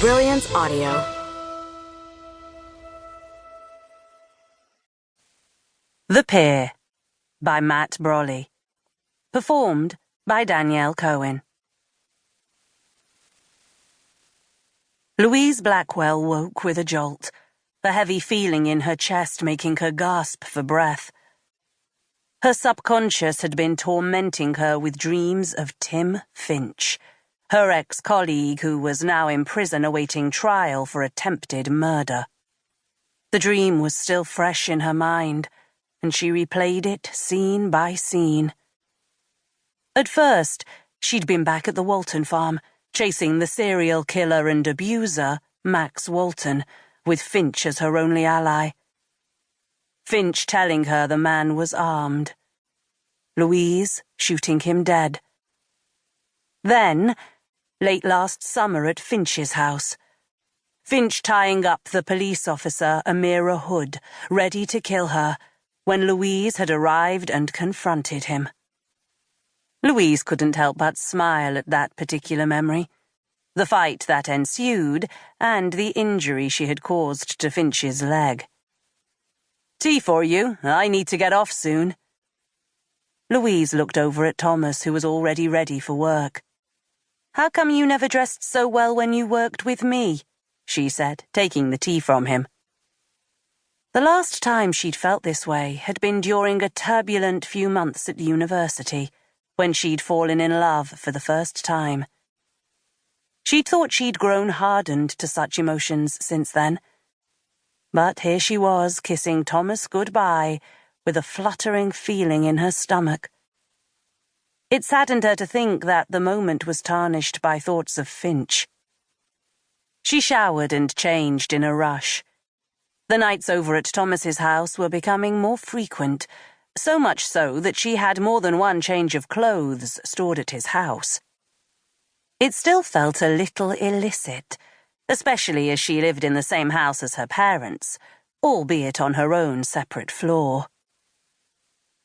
Brilliance Audio. The Pier by Matt Brolly. Performed by Danielle Cohen. Louise Blackwell woke with a jolt, the heavy feeling in her chest making her gasp for breath. Her subconscious had been tormenting her with dreams of Tim Finch, her ex-colleague who was now in prison awaiting trial for attempted murder. The dream was still fresh in her mind, and she replayed it scene by scene. At first, she'd been back at the Walton farm, chasing the serial killer and abuser, Max Walton, with Finch as her only ally. Finch telling her the man was armed. Louise shooting him dead. Then, late last summer at Finch's house, Finch tying up the police officer Amira Hood, ready to kill her, when Louise had arrived and confronted him. Louise couldn't help but smile at that particular memory, the fight that ensued and the injury she had caused to Finch's leg. "Tea for you. I need to get off soon." Louise looked over at Thomas, who was already ready for work. "How come you never dressed so well when you worked with me?" she said, taking the tea from him. The last time she'd felt this way had been during a turbulent few months at university, when she'd fallen in love for the first time. She'd thought she'd grown hardened to such emotions since then. But here she was, kissing Thomas goodbye, with a fluttering feeling in her stomach. It saddened her to think that the moment was tarnished by thoughts of Finch. She showered and changed in a rush. The nights over at Thomas's house were becoming more frequent, so much so that she had more than one change of clothes stored at his house. It still felt a little illicit, especially as she lived in the same house as her parents, albeit on her own separate floor.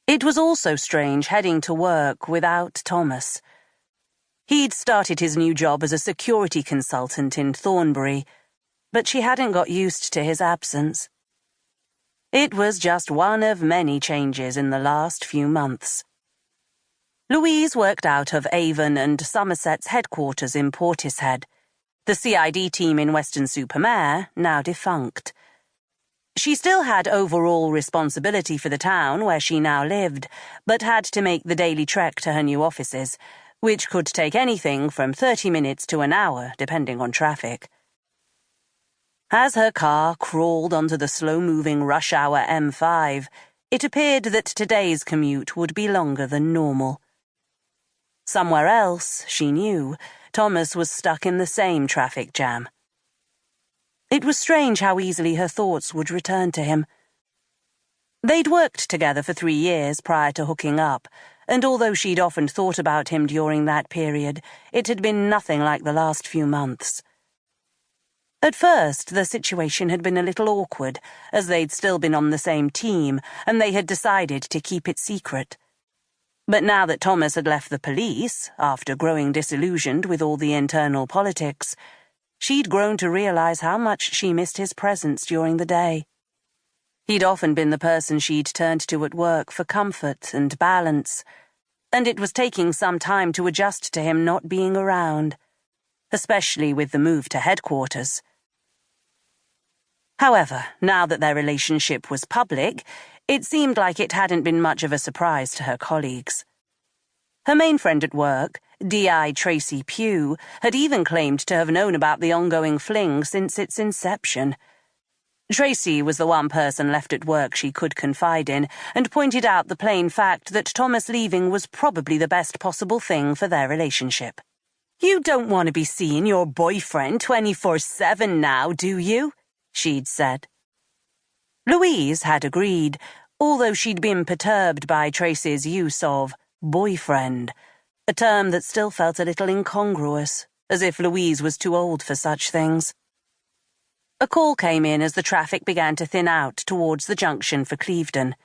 It was also strange heading to work without Thomas. He'd started his new job as a security consultant in Thornbury, but she hadn't got used to his absence. It was just one of many changes in the last few months. Louise worked out of Avon and Somerset's headquarters in Portishead, the CID team in Weston-super-Mare, now defunct. She still had overall responsibility for the town where she now lived, but had to make the daily trek to her new offices, which could take anything from 30 minutes to an hour, depending on traffic. As her car crawled onto the slow-moving rush-hour M5, it appeared that today's commute would be longer than normal. Somewhere else, she knew, Thomas was stuck in the same traffic jam. It was strange how easily her thoughts would return to him. They'd worked together for 3 years prior to hooking up, and although she'd often thought about him during that period, it had been nothing like the last few months. At first, the situation had been a little awkward, as they'd still been on the same team, and they had decided to keep it secret. But now that Thomas had left the police, after growing disillusioned with all the internal politics, she'd grown to realize how much she missed his presence during the day. He'd often been the person she'd turned to at work for comfort and balance, and it was taking some time to adjust to him not being around, especially with the move to headquarters. However, now that their relationship was public, it seemed like it hadn't been much of a surprise to her colleagues. Her main friend at work, D.I. Tracy Pugh, had even claimed to have known about the ongoing fling since its inception. Tracy was the one person left at work she could confide in, and pointed out the plain fact that Thomas leaving was probably the best possible thing for their relationship. "You don't want to be seeing your boyfriend 24/7 now, do you?" she'd said. Louise had agreed, although she'd been perturbed by Tracy's use of boyfriend, a term that still felt a little incongruous, as if Louise was too old for such things. A call came in as the traffic began to thin out towards the junction for Clevedon.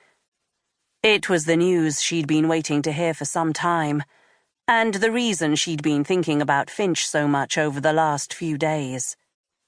It was the news she'd been waiting to hear for some time, and the reason she'd been thinking about Finch so much over the last few days.